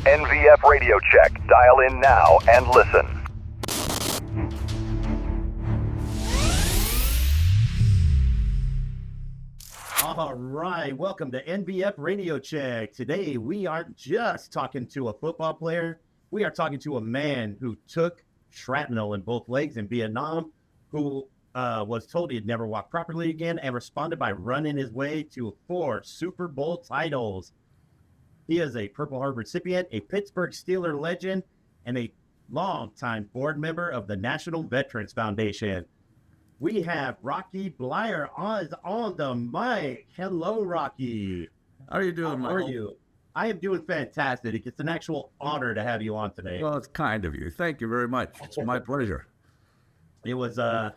NVF Radio Check. Dial in now and listen. All right, welcome to NVF Radio Check. Today, we aren't just talking to a football player. We are talking to a man who took shrapnel in both legs in Vietnam, who was told he'd never walk properly again, and responded by running his way to 4 Super Bowl titles. He is a Purple Heart recipient, a Pittsburgh Steelers legend, and a longtime board member of the National Veterans Foundation. We have Rocky Bleier on the mic. Hello, Rocky. How are you doing, Michael? How are you? I am doing fantastic. It's an actual honor to have you on today. Well, it's kind of you. Thank you very much. It's my pleasure. It was, I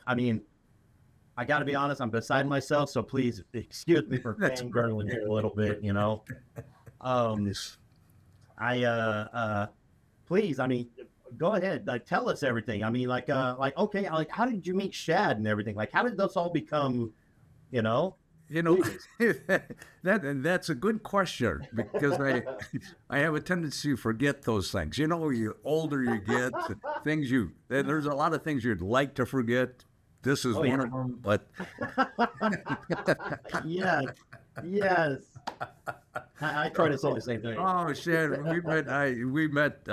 got to be honest, I'm beside myself, so please excuse me for fangirling here a little bit, you know. Please, go ahead, tell us everything. How did you meet Shad and everything? Like, how did this all become, you know? That's a good question, because I have a tendency to forget those things. You know, the older you get, there's a lot of things you'd like to forget. This is one of them, but yes. I try to say the same thing. Oh, Shad, we met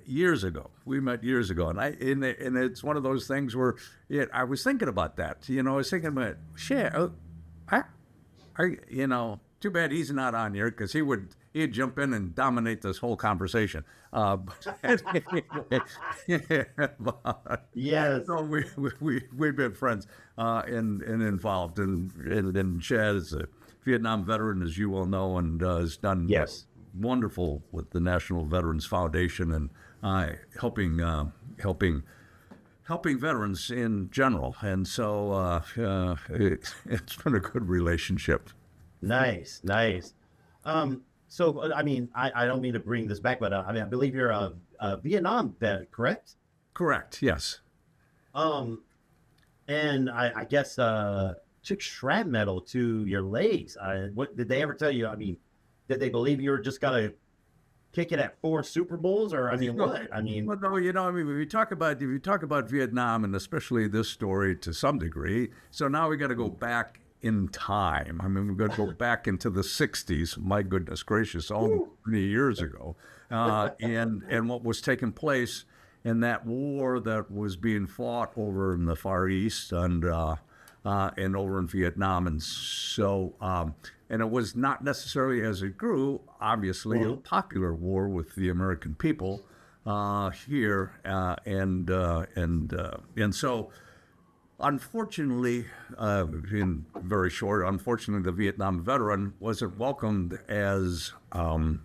years ago. And it's one of those things where I was thinking about that. You know, I was thinking about Shad. Too bad he's not on here, because he'd jump in and dominate this whole conversation. Yes. So we've been friends and involved, and Chad is a Vietnam veteran, as you well know, and has done wonderful with the National Veterans Foundation and helping veterans in general. And so it's been a good relationship. Nice. So, I don't mean to bring this back, but I believe you're a Vietnam vet, correct? Correct, yes. And I guess took shrapnel to your legs. What did they ever tell you? Did they believe you were just gonna kick it at 4 Super Bowls, or what? Well, no, if you talk about Vietnam, and especially this story to some degree, so now we got to go back in time. We've got to go back into the 60s. My goodness gracious, all 20 years ago, and what was taking place in that war that was being fought over in the Far East and over in Vietnam, and so and it was not necessarily, as it grew, obviously a popular war with the American people here, and so. Unfortunately, in very short, the Vietnam veteran wasn't welcomed as the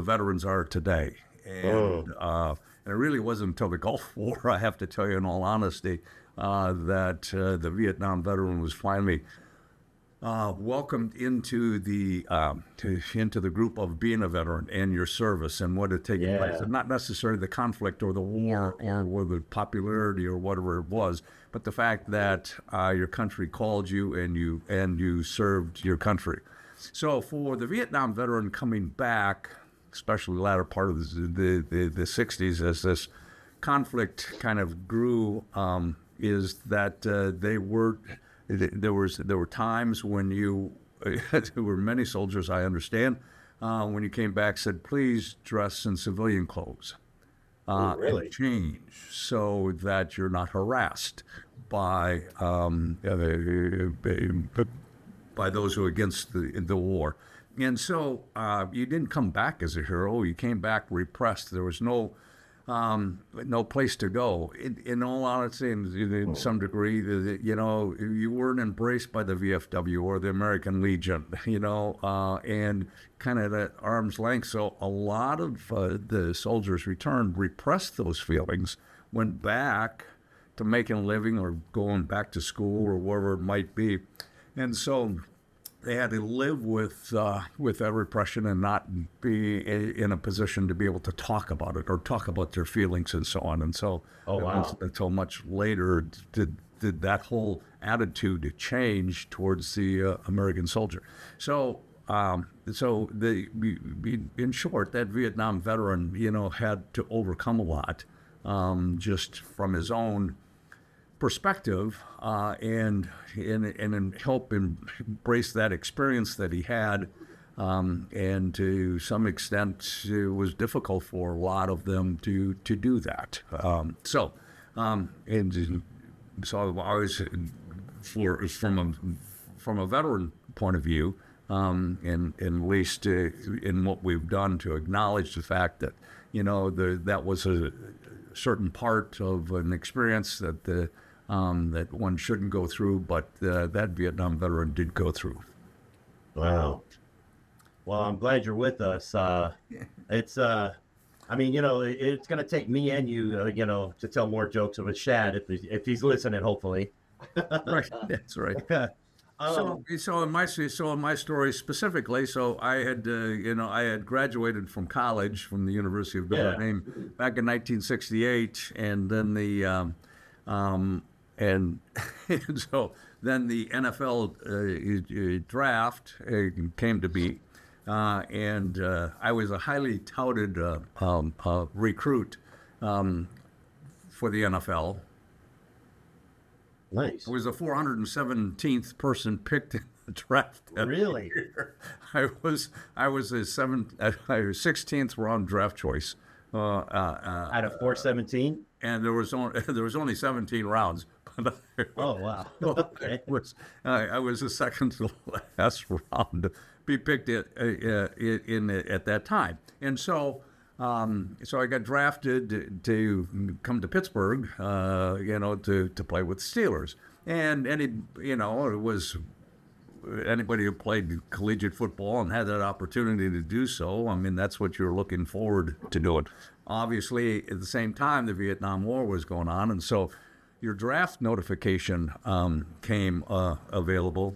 veterans are today, and it really wasn't until the Gulf War, I have to tell you in all honesty, that the Vietnam veteran was finally welcomed into the group of being a veteran and your service and what had taken place, and not necessarily the conflict or the war or the popularity or whatever it was, but the fact that your country called you and you served your country. So for the Vietnam veteran coming back, especially the latter part of the 60s, as this conflict kind of grew, is that there were times when there were many soldiers, I understand, when you came back, said, please dress in civilian clothes. And change so that you're not harassed by those who are against the war. And so you didn't come back as a hero. You came back repressed. There was no place to go. In all honesty, in some degree, you weren't embraced by the VFW or the American Legion, and kind of at arm's length. So a lot of the soldiers returned, repressed those feelings, went back to making a living or going back to school or wherever it might be. And so they had to live with that repression and not be in a position to be able to talk about it or talk about their feelings and so on. And so until much later did that whole attitude change towards the American soldier. So in short, that Vietnam veteran, had to overcome a lot, just from his own perspective, and help embrace that experience that he had. And to some extent, it was difficult for a lot of them to do that. So I was, from a veteran point of view, and at least in what we've done to acknowledge the fact that that was a certain part of an experience that that one shouldn't go through, but that Vietnam veteran did go through. Wow. Well, I'm glad you're with us. It's, I mean, it's going to take me and you, to tell more jokes with Shad if he's listening, hopefully. Right. That's right. So in my story specifically, so I had I had graduated from college from the University of Notre Dame back in 1968, and then and so then the NFL draft came to be. And I was a highly touted recruit for the NFL. Nice. I was the 417th person picked in the draft. Really? I was the 16th round draft choice. Out of 417? And there was only 17 rounds. Oh wow! Okay. I was the second to last round to be picked at that time, and so I got drafted to come to Pittsburgh, to play with the Steelers, and it was anybody who played collegiate football and had that opportunity to do so. I mean, that's what you're looking forward to doing. Obviously, at the same time, the Vietnam War was going on, and so your draft notification came available.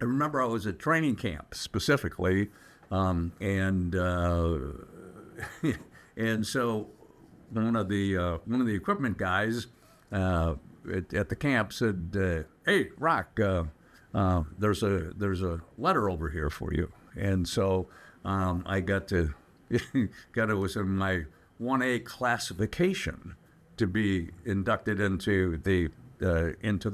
I remember I was at training camp specifically, and and so one of the equipment guys at the camp said, "Hey, Rock, there's a letter over here for you." And so I got it was in my 1A classification to be inducted into the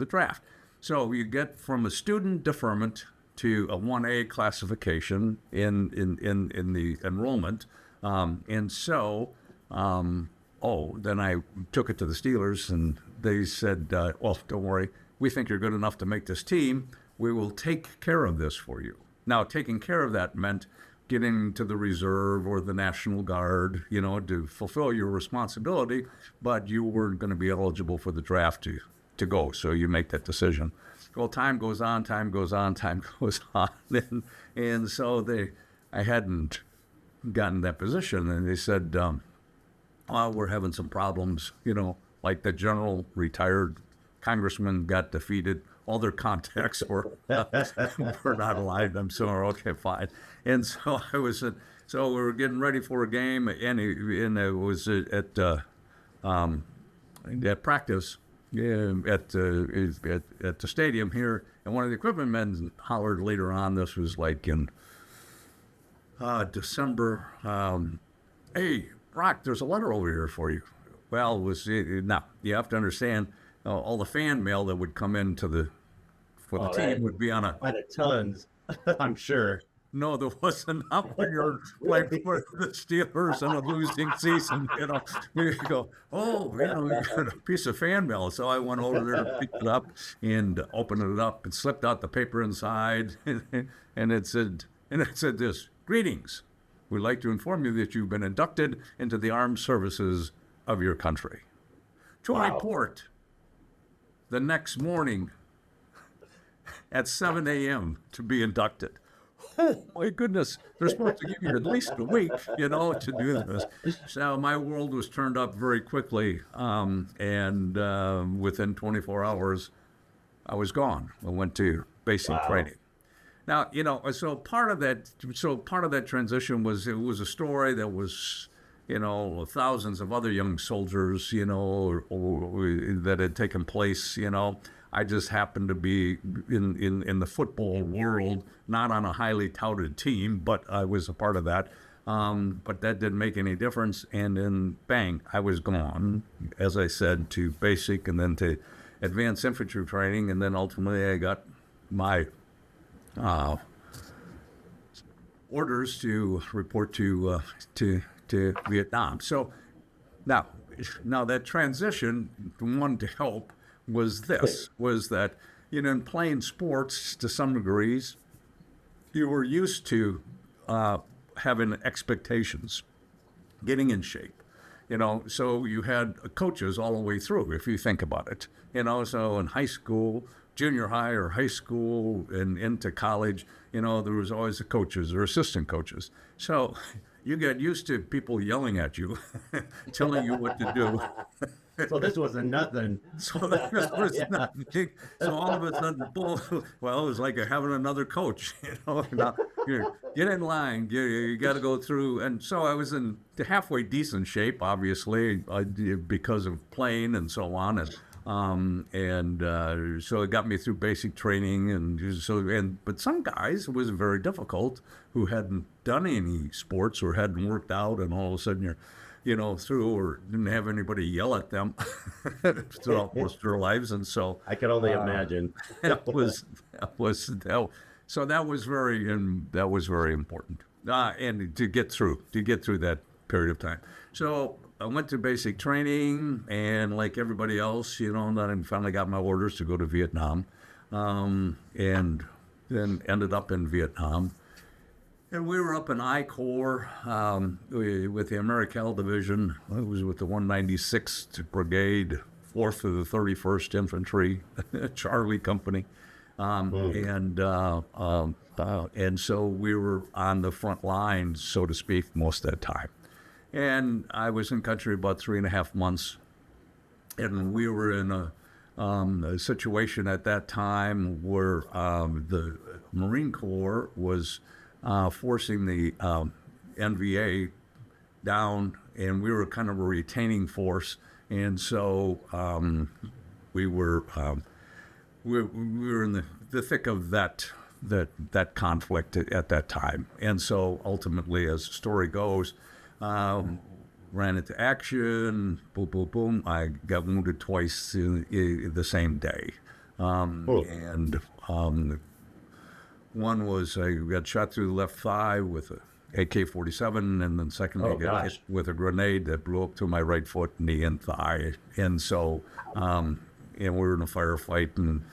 draft. So you get from a student deferment to a 1A classification in the enrollment, and so then I took it to the Steelers, and they said, "Well, don't worry, we think you're good enough to make this team. We will take care of this for you." Now, taking care of that meant getting to the reserve or the National Guard, to fulfill your responsibility, but you weren't going to be eligible for the draft to go, so you make that decision. Well, time goes on, and so I hadn't gotten that position, and they said, we're having some problems, like the general retired congressman got defeated. All their contacts were not alive. I'm sorry. Okay, fine. And so so we were getting ready for a game, and it was at practice at the stadium here, and one of the equipment men hollered later on. This was like in December. "Hey, Rock, there's a letter over here for you." Well, now you have to understand. All the fan mail that would come in for the team would be on a tons, I'm sure. No, there wasn't. Not when you're playing for the Steelers in a losing season. We go, we got a piece of fan mail. So I went over there to pick it up and opened it up and slipped out the paper inside, and it said this: "Greetings. We'd like to inform you that you've been inducted into the armed services of your country. To report the next morning at 7 a.m. to be inducted." Oh, my goodness. They're supposed to give you at least a week, to do this. So my world was turned up very quickly, and within 24 hours, I was gone. I went to basic training. Now, so part of that transition was, it was a story that was, thousands of other young soldiers, that had taken place, I just happened to be in the football world, not on a highly touted team, but I was a part of that. But that didn't make any difference. And then, bang, I was gone, as I said, to basic and then to advanced infantry training. And then ultimately I got my orders to report to Vietnam. So now that transition, the one to help was that, in playing sports to some degrees, you were used to having expectations, getting in shape, so you had coaches all the way through, if you think about it, so in high school, junior high or high school and into college, there was always the coaches or assistant coaches. So you get used to people yelling at you, telling you what to do. So this wasn't nothing. So nothing. So all of a sudden, boom, well, it was like having another coach. Now, get in line. You got to go through. And so I was in halfway decent shape, obviously, because of playing and so on. So it got me through basic training, but some guys, it was very difficult, who hadn't done any sports or hadn't worked out, and all of a sudden you're through, or didn't have anybody yell at them throughout most of their lives. And so I can only imagine. So that was very important, and to get through that period of time. So I went to basic training, and like everybody else, then I finally got my orders to go to Vietnam, and then ended up in Vietnam. And we were up in I Corps with the Americal Division. I was with the 196th Brigade, 4th of the 31st Infantry, Charlie Company. And so we were on the front line, so to speak, most of the time. And I was in country about 3.5 months. And we were in a situation at that time where the Marine Corps was forcing the NVA down, and we were kind of a retaining force, and so we were in the thick of that conflict at that time. And so ultimately, as the story goes, ran into action, boom, boom, boom. I got wounded twice the same day, and one was I got shot through the left thigh with a AK-47, and then secondly, got hit with a grenade that blew up to my right foot, knee, and thigh. And so, and we were in a firefight, and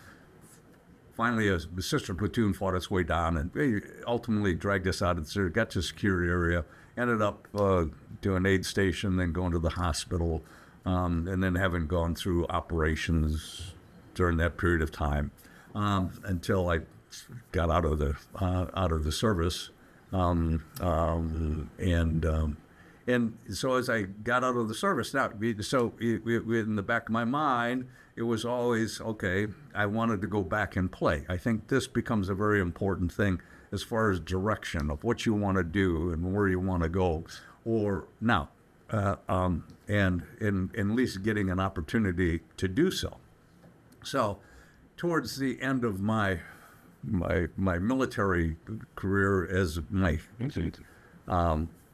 finally a sister platoon fought its way down, and they ultimately dragged us out. Got to a secure area, ended up to an aid station, then going to the hospital, and then having gone through operations during that period of time until I got out of the service, and so as I got out of the service, now in the back of my mind, it was always okay. I wanted to go back and play. I think this becomes a very important thing as far as direction of what you want to do and where you want to go, or now, and at least getting an opportunity to do so. So, towards the end of my military career, as my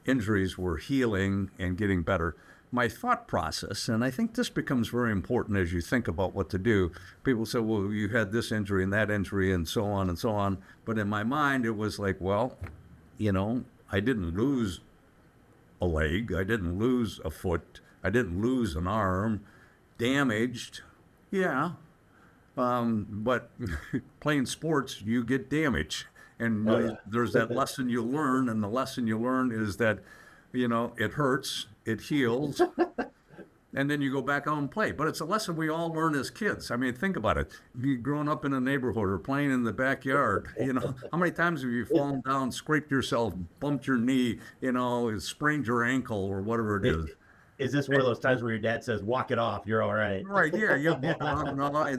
injuries were healing and getting better, my thought process, and I think this becomes very important as you think about what to do. People say, well, you had this injury and that injury and so on and so on. But in my mind, it was like, well, I didn't lose a leg. I didn't lose a foot. I didn't lose an arm. Damaged, yeah. But playing sports, you get damage, and there's that lesson you learn, and the lesson you learn is that, it hurts, it heals, and then you go back out and play. But it's a lesson we all learn as kids. I mean, think about it. You growing up in a neighborhood or playing in the backyard, how many times have you fallen down, scraped yourself, bumped your knee, sprained your ankle or whatever it is? Is this one of those times where your dad says, walk it off, you're all right? Right, yeah, and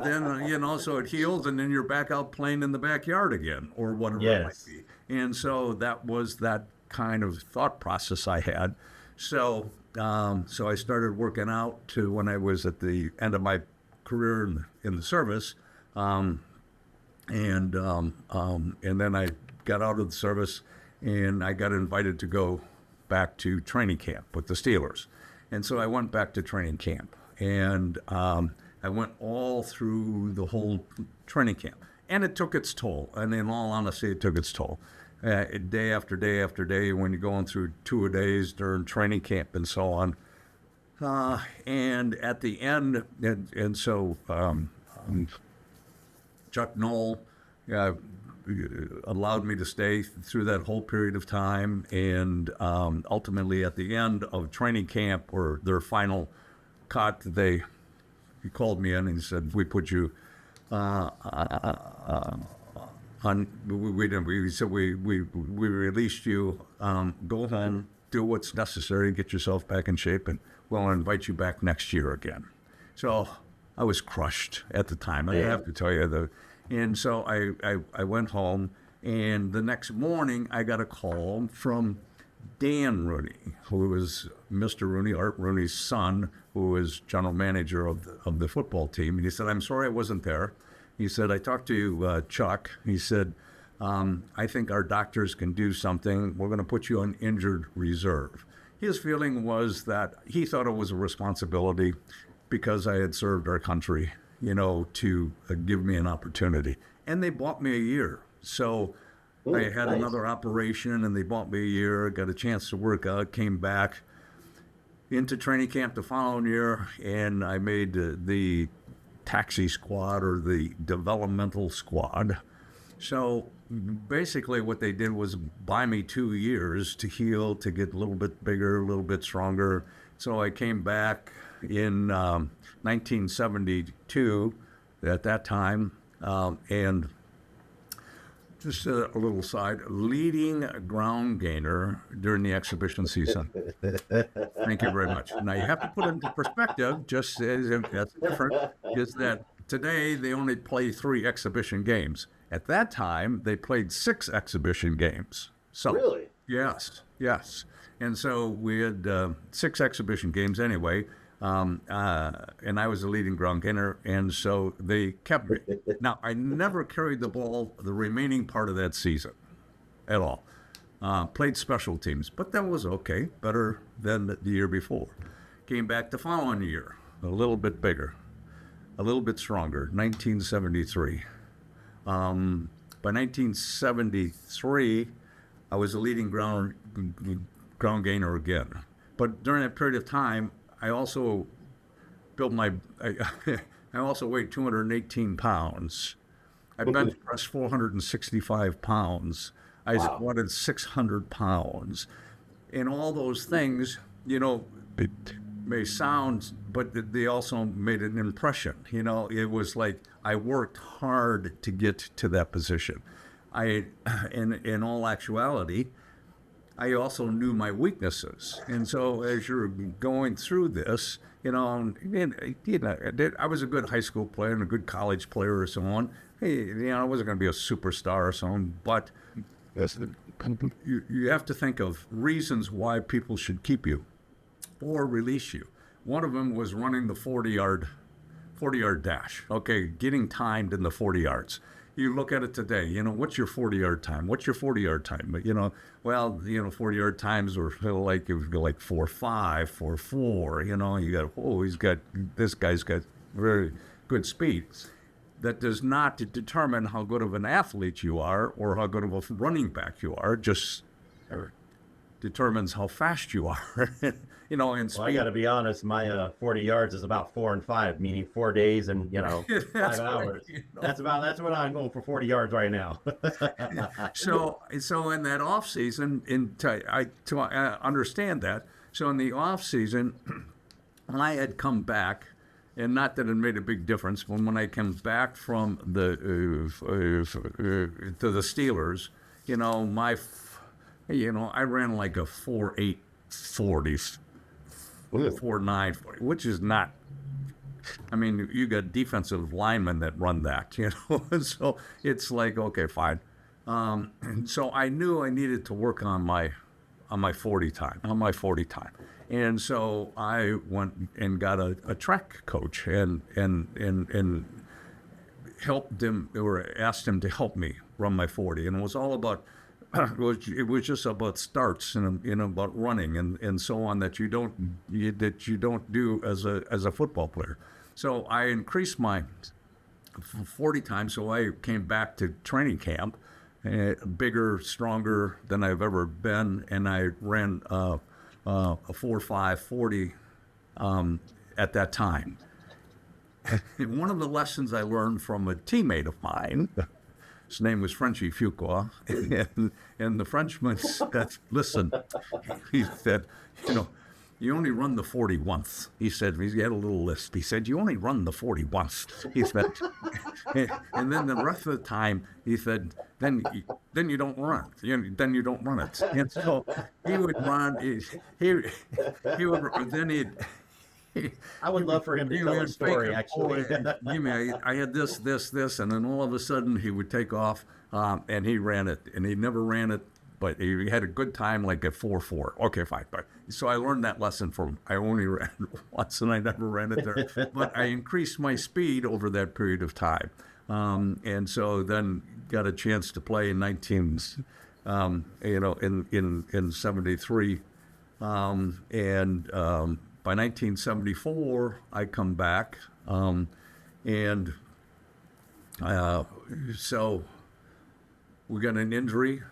then, so it heals, and then you're back out playing in the backyard again, or whatever it might be. And so that was that kind of thought process I had. So I started working out to when I was at the end of my career in the service. And then I got out of the service, and I got invited to go back to training camp with the Steelers. And so I went back to training camp, and I went all through the whole training camp. And it took its toll. And in all honesty, it took its toll. Day after day after day, when you're going through 2-a-days during training camp and so on. And at the end, so Chuck Knoll allowed me to stay through that whole period of time. And ultimately, at the end of training camp, or their final cut, he called me in and he said, "We put you on." We said we released you. Go home, do what's necessary, get yourself back in shape, and we'll invite you back next year again. So I was crushed at the time. I have to tell you and so I went home, and the next morning I got a call from Dan Rooney, who was Mr. Rooney, Art Rooney's son, who was general manager of the football team. And he said, "I'm sorry I wasn't there." He said, "I talked to Chuck." He said, "I think our doctors can do something. We're going to put you on injured reserve." His feeling was that he thought it was a responsibility because I had served our country, to give me an opportunity. And they bought me a year. So I had another operation, and they bought me a year, got a chance to work out, came back into training camp the following year, and I made the taxi squad, or the developmental squad. So basically what they did was buy me 2 years to heal, to get a little bit bigger, a little bit stronger. So I came back in 1972 at that time, and just a little side, leading ground gainer during the exhibition season. Thank you very much. Now, you have to put it into perspective, just as that's different, is that today they only play 3 exhibition games. At that time, they played 6 exhibition games. So, Really? Yes. And so we had 6 exhibition games anyway. And I was the leading ground gainer, and so they kept me. Now, I never carried the ball the remaining part of that season at all. Played special teams, but that was okay, better than the year before. Came back the following year, a little bit bigger, a little bit stronger, 1973. By 1973, I was the leading ground gainer again. But during that period of time, I also I also weighed 218 pounds. I bench pressed 465 pounds. I squatted 600 pounds. And all those things, it may sound, but they also made an impression. It was like I worked hard to get to that position. In all actuality, I also knew my weaknesses. And so as you're going through this, I was a good high school player and a good college player or so on. Hey, I wasn't going to be a superstar or so on, but you have to think of reasons why people should keep you or release you. One of them was running the 40-yard dash. Okay, getting timed in the 40 yards. You look at it today, what's your 40-yard time? What's your 40-yard time? But, 40-yard times were like, it would go like 4.5, 4.4, this guy's got very good speed. That does not determine how good of an athlete you are or how good of a running back you are, just determines how fast you are. And speed. Well, I got to be honest. My 40 yards is about 4 and 5, meaning 4 days and 5 hours. Right, that's what I'm going for 40 yards right now. So in that off season, to understand that. So in the off season, when I had come back, and not that it made a big difference, when I came back from to the Steelers, I ran like a 4.8 40s. 4.9, which is not. I mean, you got defensive linemen that run that, So it's like, okay, fine. So I knew I needed to work on my 40 time, and so I went and got a track coach, and helped him or asked him to help me run my 40, and it was all about it was just about starts and about running and so on that you don't do as a football player. So I increased my 40 times. So I came back to training camp, bigger, stronger than I've ever been, and I ran a 4.5 40 at that time. And one of the lessons I learned from a teammate of mine, his name was Franco Harris, and the Frenchman said, listen, he said, you only run the 40 once. He said, he had a little list. He said, you only run the 40 once. He said, and then the rest of the time, he said, then you don't run. Then you don't run it. And so he would run. He would, then he'd, I would love for him to tell a story, actually. I had this, and then all of a sudden he would take off, and he ran it, and he never ran it, but he had a good time, like at 4.4. Okay, fine. But so I learned that lesson from. I only ran it once, and I never ran it there. But I increased my speed over that period of time, and so then got a chance to play in in 73, and. By 1974, I come back, and so we got an injury.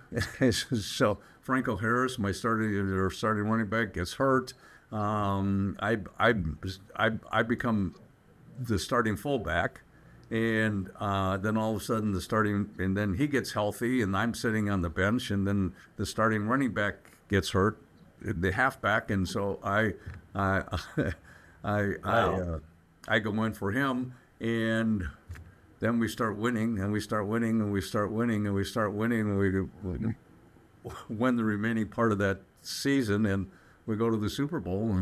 So Franco Harris, my starting running back, gets hurt. I become the starting fullback, and then all of a sudden and then he gets healthy, and I'm sitting on the bench, and then the starting running back gets hurt, the halfback, and so I go in for him, and then we start winning, and we win the remaining part of that season, and we go to the Super Bowl,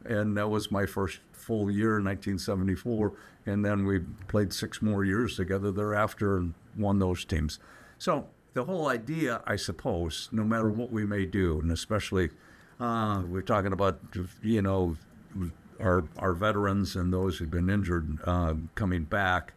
and that was my first full year in 1974, and then we played 6 more years together thereafter and won those teams. So the whole idea, I suppose, no matter what we may do, and especially we're talking about, our veterans and those who've been injured coming back,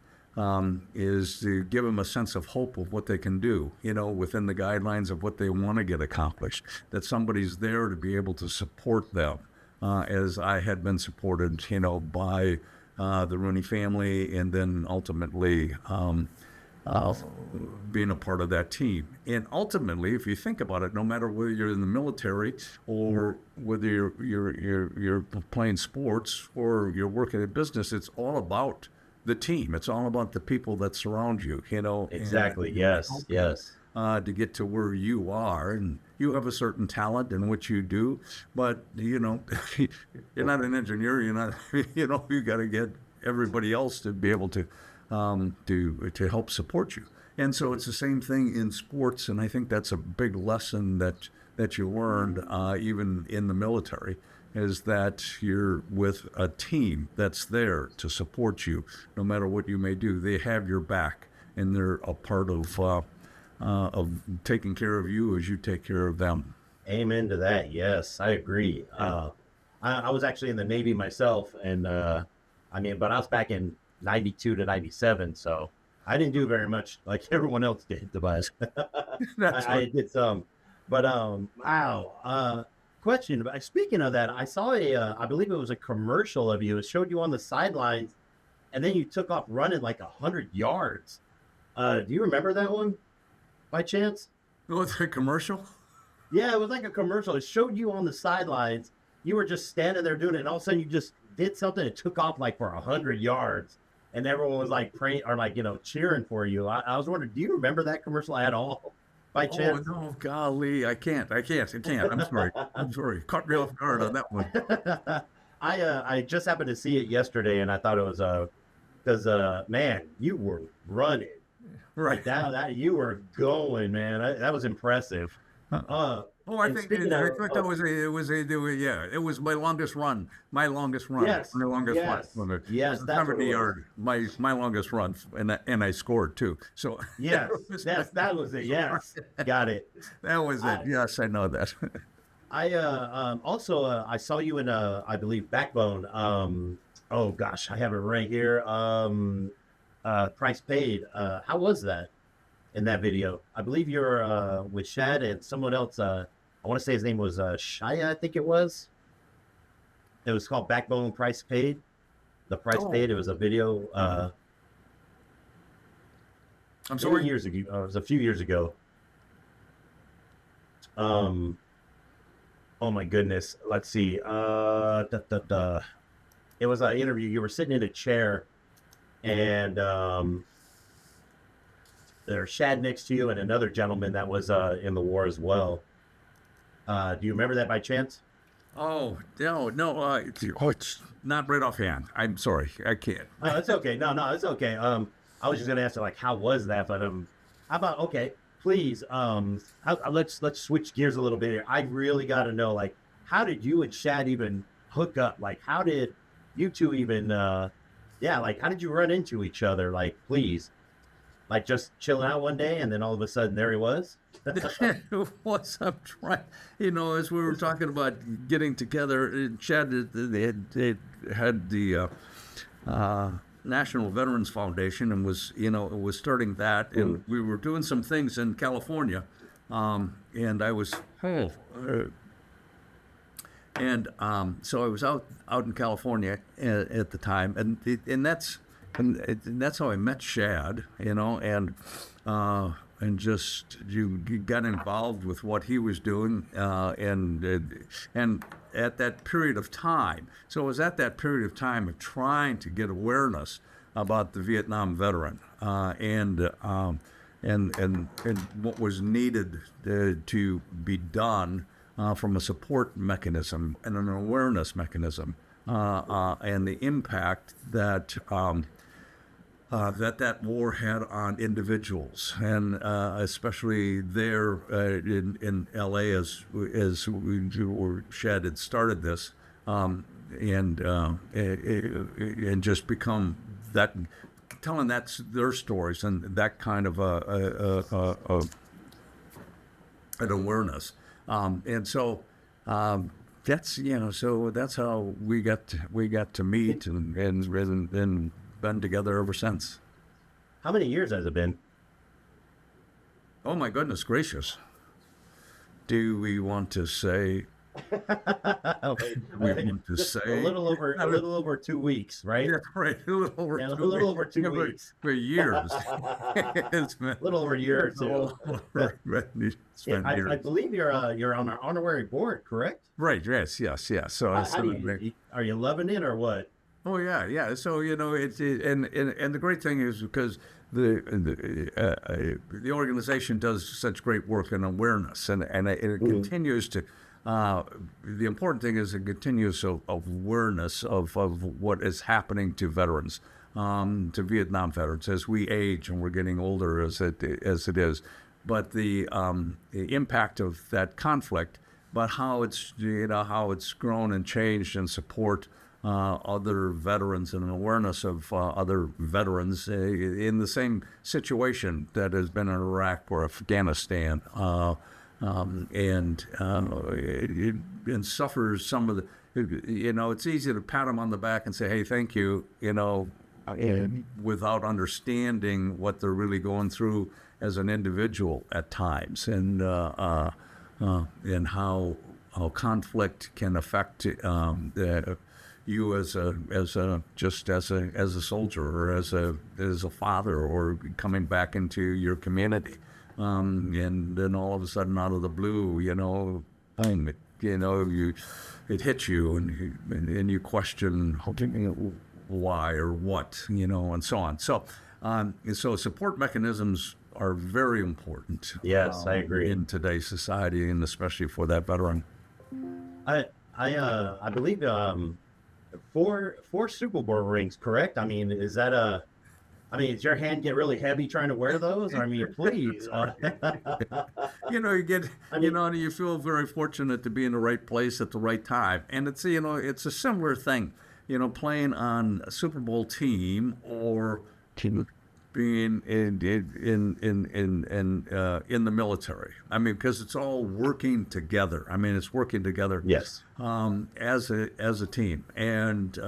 is to give them a sense of hope of what they can do, within the guidelines of what they want to get accomplished, that somebody's there to be able to support them, as I had been supported, by the Rooney family, and then ultimately being a part of that team. And ultimately, if you think about it, no matter whether you're in the military or whether you're playing sports or you're working in business, it's all about the team. It's all about the people that surround you, Exactly. And yes. To get to where you are, and you have a certain talent in what you do, but you're not an engineer. You're not, you got to get everybody else to be able to help support you. And so it's the same thing in sports, and I think that's a big lesson that you learned even in the military, is that you're with a team that's there to support you no matter what you may do. They have your back, and they're a part of taking care of you as you take care of them. Amen to that. Yes, I agree. I was actually in the Navy myself, and but I was back in 92 to 97, so I didn't do very much like everyone else did, Tobias. I did some, but wow. Question. Speaking of that, I saw I believe it was a commercial of you. It showed you on the sidelines, and then you took off running like 100 yards. Do you remember that one by chance? Was it a commercial? Yeah, it was like a commercial. It showed you on the sidelines. You were just standing there doing it, and all of a sudden you just did something and took off like for 100 yards. And everyone was like praying or like, cheering for you. I was wondering, do you remember that commercial at all by chance? Oh, no, golly. I can't. I'm sorry. Caught me off guard on that one. I just happened to see it yesterday, and I thought it was because man, you were running. Right. That you were going, man. That was impressive. I think it was my longest run. Yes. My longest run. Yes, that's 70 yard. My longest run, and I scored too. So yes, that was it. Yes, got it. That was it. Yes, I know that. I also I saw you in I believe Backbone. Oh gosh, I have it right here. Price Paid. How was that in that video? I believe you're with Shad and someone else. I want to say his name was Shia, I think it was. It was called Backbone Price Paid. The Price Paid. It was a video. I'm sorry. Years ago. It was a few years ago. Oh my goodness. Let's see. It was an interview. You were sitting in a chair, and there's Shad next to you, and another gentleman that was in the war as well. Do you remember that by chance? Oh no, it's not right offhand. I'm sorry, I can't. Oh, it's okay. No, it's okay. I was just gonna ask you, like, how was that? But how about, okay, please, let's switch gears a little bit here. I really got to know, like, how did you and Shad even hook up? Like, how did you two even, like, how did you run into each other? Like, please, like, just chilling out one day, and then all of a sudden there he was. What's up, trying? As we were talking about getting together, Chad they had the National Veterans Foundation and was starting that, and we were doing some things in California, and I was so I was out in California at the time, and that's how I met Shad, and just you got involved with what he was doing, and at that period of time. So it was at that period of time of trying to get awareness about the Vietnam veteran, and what was needed to be done from a support mechanism and an awareness mechanism, and the impact that that war had on individuals, and especially there in L.A. as Shad had started this, and just become that, telling their stories and that kind of an awareness, and so. That's so that's how we got to meet and been together ever since. How many years has it been? Oh my goodness gracious! Do we want to say? A little over 2 weeks, right? Yeah, right. A little over, a little over 2 weeks. For years. It's been a little over a year or two. I believe you're on our honorary board, correct? Right. Yes. So are you loving it or what? Oh yeah. So it's and the great thing is because the organization does such great work in awareness, and it continues to. The important thing is a continuous awareness of what is happening to veterans, to Vietnam veterans as we age and we're getting older as it is, but the impact of that conflict, but how it's grown and changed and support other veterans and an awareness of other veterans in the same situation that has been in Iraq or Afghanistan. And suffers some of the, it's easy to pat them on the back and say, hey, thank you, without understanding what they're really going through as an individual at times, and how conflict can affect you as a soldier or as a father, or coming back into your community. And then all of a sudden, out of the blue, it hits you, and you question why or what, and so on. So support mechanisms are very important. Yes, I agree. In today's society, and especially for that veteran. I believe 4 Super Bowl rings, correct? I mean, is that does your hand get really heavy trying to wear those? I mean, please. You feel very fortunate to be in the right place at the right time. And it's a similar thing, playing on a Super Bowl team or being in the military. I mean, because it's all working together. I mean, it's working together. Yes. As a team, and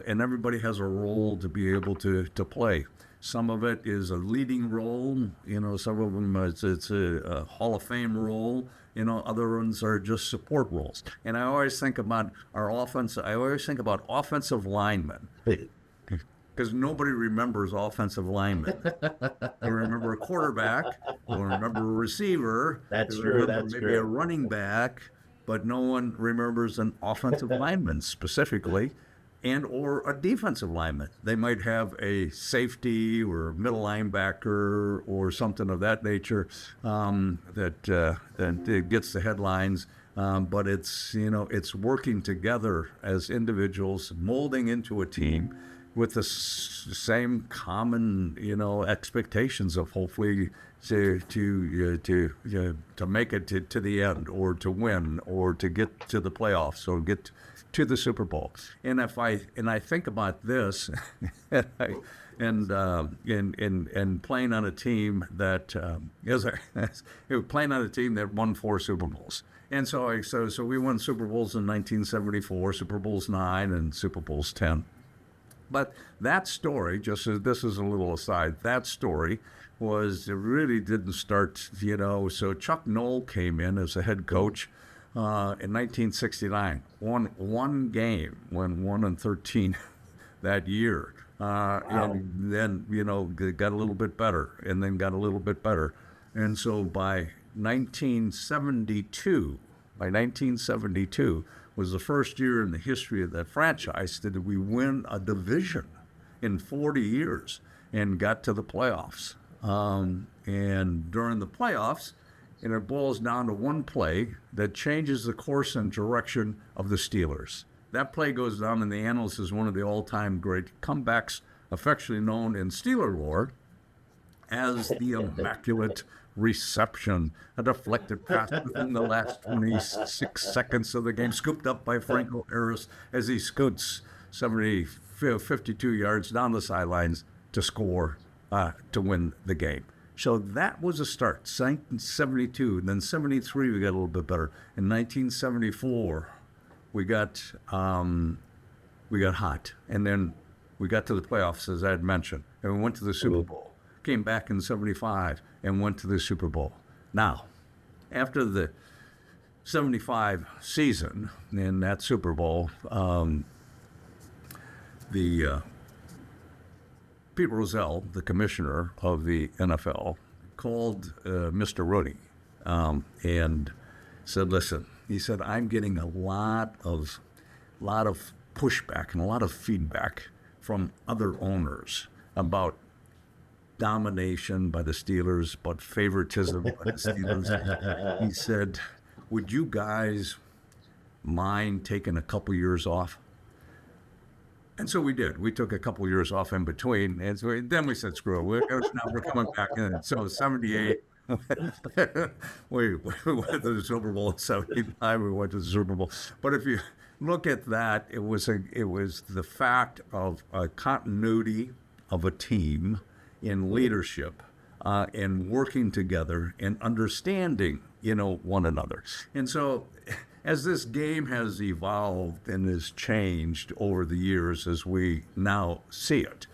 everybody has a role to be able to play. Some of it is a leading role. Some of them it's a Hall of Fame role. Other ones are just support roles. And I always think about our offense. I always think about offensive linemen. Because nobody remembers offensive linemen. They remember a quarterback, they remember a receiver, That's they true. remember That's maybe true. a running back, but no one remembers an offensive lineman specifically, and or a defensive lineman. They might have a safety or middle linebacker or something of that nature that gets the headlines. But it's working together as individuals, molding into a team with the same common, expectations of hopefully to make it to the end, or to win, or to get to the playoffs, or get to the Super Bowl. And I think about this, and playing on a team that playing on a team that won 4 Super Bowls. And so we won Super Bowls in 1974, Super Bowls 9, and Super Bowls 10. But that story, this is a little aside, that story it really didn't start, so Chuck Noll came in as a head coach in 1969, won one game, went 1-13 that year. Wow. And then, got a little bit better, and then got a little bit better. And so by 1972, was the first year in the history of that franchise that we win a division in 40 years and got to the playoffs. And during the playoffs, and it boils down to one play that changes the course and direction of the Steelers. That play goes down in the annals as one of the all-time great comebacks, affectionately known in Steeler lore as the Immaculate Reception, a deflected pass within the last 26 seconds of the game, scooped up by Franco Harris as he scoots 52 yards down the sidelines to score, to win the game. So that was a start. 1972, then 73 we got a little bit better. In 1974 we got hot, and then we got to the playoffs, as I had mentioned, and we went to the Super Bowl. Came back in 75 and went to the Super Bowl. Now, after the 75 season in that Super Bowl, Pete Rozelle, the commissioner of the NFL, called Mr. Rooney and said, "Listen," he said, "I'm getting a lot of pushback and a lot of feedback from other owners about domination by the Steelers, but favoritism by the Steelers." He said, "Would you guys mind taking a couple years off?" And so we did. We took a couple years off in between, and so then we said, "Screw it! Now we're coming back in." So 78, we went to the Super Bowl. In 79, we went to the Super Bowl. But if you look at that, it was the fact of a continuity of a team in leadership, and working together and understanding, one another. And so as this game has evolved and has changed over the years as we now see it,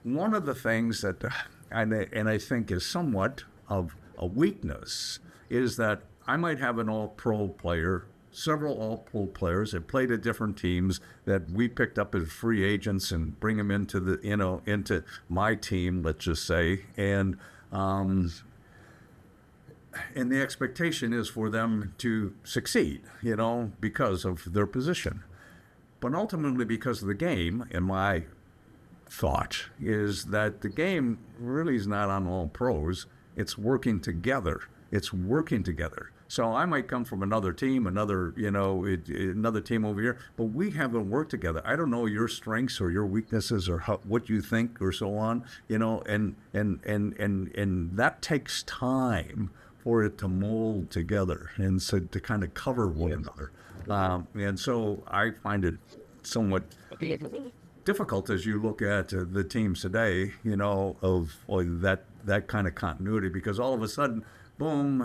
one of the things that, and I think is somewhat of a weakness, is that I might have an all-pro player, several all-pro players that played at different teams that we picked up as free agents and bring them into into my team, let's just say, and the expectation is for them to succeed, because of their position. But ultimately, because of the game, in my thought, is that the game really is not on all pros. It's working together. So I might come from another team, another team over here, but we haven't worked together. I don't know your strengths or your weaknesses or what you think or so on, and that takes time for it to mold together and so to kind of cover one another. And so I find it somewhat difficult as you look at the teams today, of that kind of continuity, because all of a sudden, boom,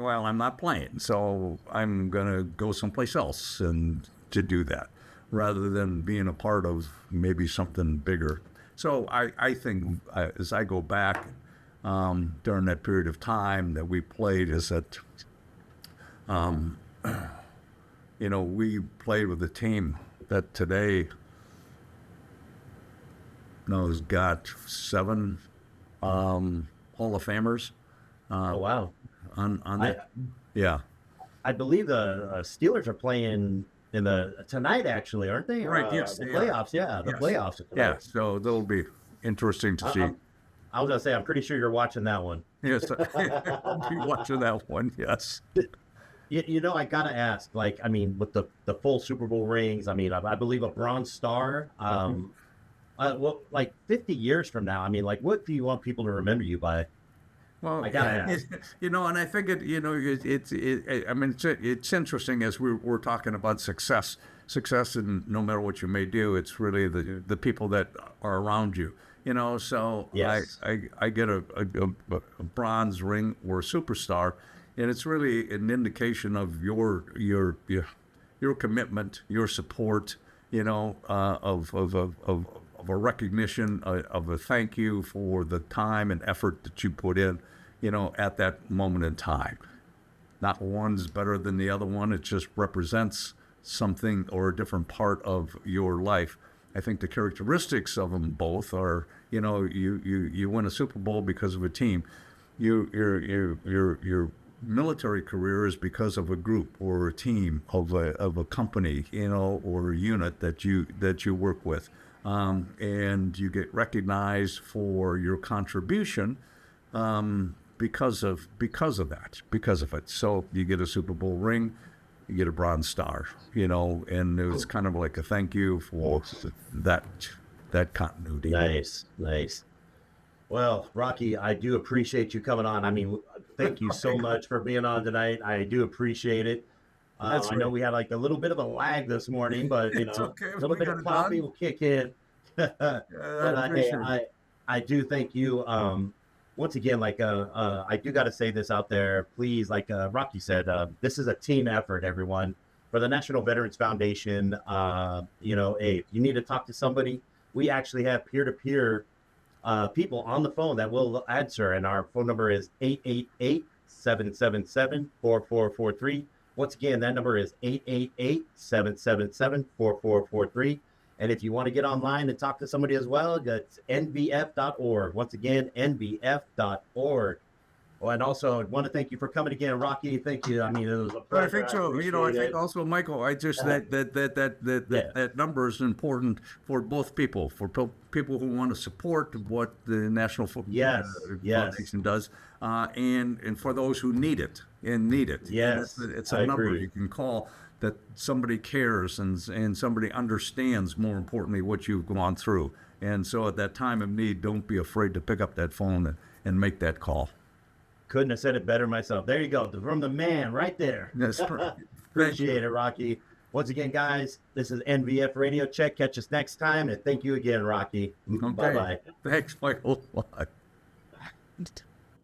well, I'm not playing, so I'm going to go someplace else and to do that, rather than being a part of maybe something bigger. So I think as I go back during that period of time that we played, is that we played with a team that today has got 7 Hall of Famers. Oh wow! On that, yeah. I believe the Steelers are playing in tonight, actually, aren't they? Right. Yes. The playoffs. Yeah, the playoffs. Are yeah. So that'll be interesting to see. I was gonna say, I'm pretty sure you're watching that one. Yes, I'll be watching that one. Yes. I gotta ask. Like, I mean, with the full Super Bowl rings, I mean, I believe a Bronze Star. Like 50 years from now, I mean, like, what do you want people to remember you by? Well, I gotta ask. and I think it's interesting as we're talking about success, and no matter what you may do, it's really the people that are around you. So yes. I get a bronze ring or a superstar, and it's really an indication of your commitment, your support, of a recognition, of a thank you for the time and effort that you put in, at that moment in time. Not one's better than the other one. It just represents something or a different part of your life. I think the characteristics of them both are, you win a Super Bowl because of a team. Your military career is because of a group or a team of a company, or a unit that you work with. And you get recognized for your contribution because of it. So you get a Super Bowl ring, you get a Bronze Star, and it was kind of like a thank you for that continuity. Nice. Well, Rocky, I do appreciate you coming on. I mean, thank you so much for being on tonight. I do appreciate it. I know we had like a little bit of a lag this morning, but okay. A little bit of coffee will kick in. But I do thank you. Once again, like I do got to say this out there, please. Like Rocky said, this is a team effort, everyone. For the National Veterans Foundation, if you need to talk to somebody, we actually have peer-to-peer people on the phone that will answer, and our phone number is 888-777-4443. Once again, that number is 888-777-4443. And if you want to get online and talk to somebody as well, that's nvf.org. Once again, nvf.org. Oh, and also, I want to thank you for coming again, Rocky. Thank you. I mean, it was a pleasure. I think so. I think also, Michael, that number is important for both people, for people who want to support what the National Football Foundation does, and for those who need it. Yes, it's a number you can call that somebody cares and somebody understands, more importantly, what you've gone through. And so at that time of need, don't be afraid to pick up that phone and make that call. Couldn't have said it better myself. There you go. From the man right there. Yes. Appreciate it, Rocky. Once again, guys, this is NVF Radio Check. Catch us next time. And thank you again, Rocky. Okay. Bye-bye. Thanks, Michael. Bye.